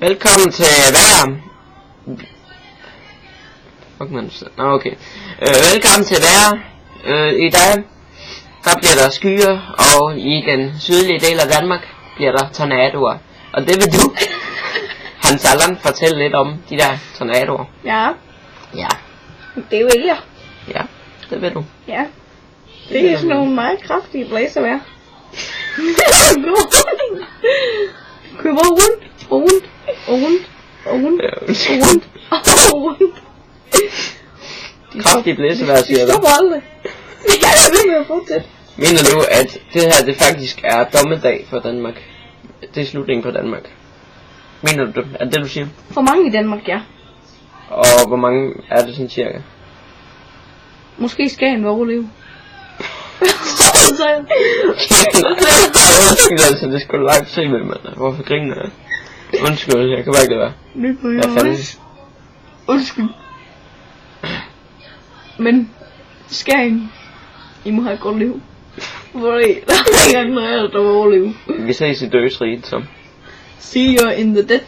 Velkommen til vejr. Okay. Velkommen til vejr. I dag der bliver der skyer, og i den sydlige del af Danmark bliver der tornadoer. Og det vil du, Hans Allan, fortælle lidt om, de der tornadoer. Ja. Ja. Det er jo elger. Ja, det ved du. Ja. Det er sådan nogle meget kraftige blæservejr. Køber rundt, og rundt, og rundt, og rundt, og rundt, og rundt. Kraftige blæsevejr, siger du. De stopper aldrig. Jeg er ved med at fortsætte. Mener du, at det her det faktisk er dommedag for Danmark? Det er slutningen på Danmark. Mener du det? Er det du siger? For mange i Danmark, ja. Og hvor mange er det sådan cirka? Måske skal en overleve. Undskyld, altså, det skulle live se med mig. Hvorfor griner jeg? Undskyld, jeg kan bare ikke lade være. Hvad fanden? Undskyld. Men Skagen, I må have et godt liv. Fordi der er ikke andre af jer, der vil overleve. Vi ses i dødsriget, så. See you in the dead.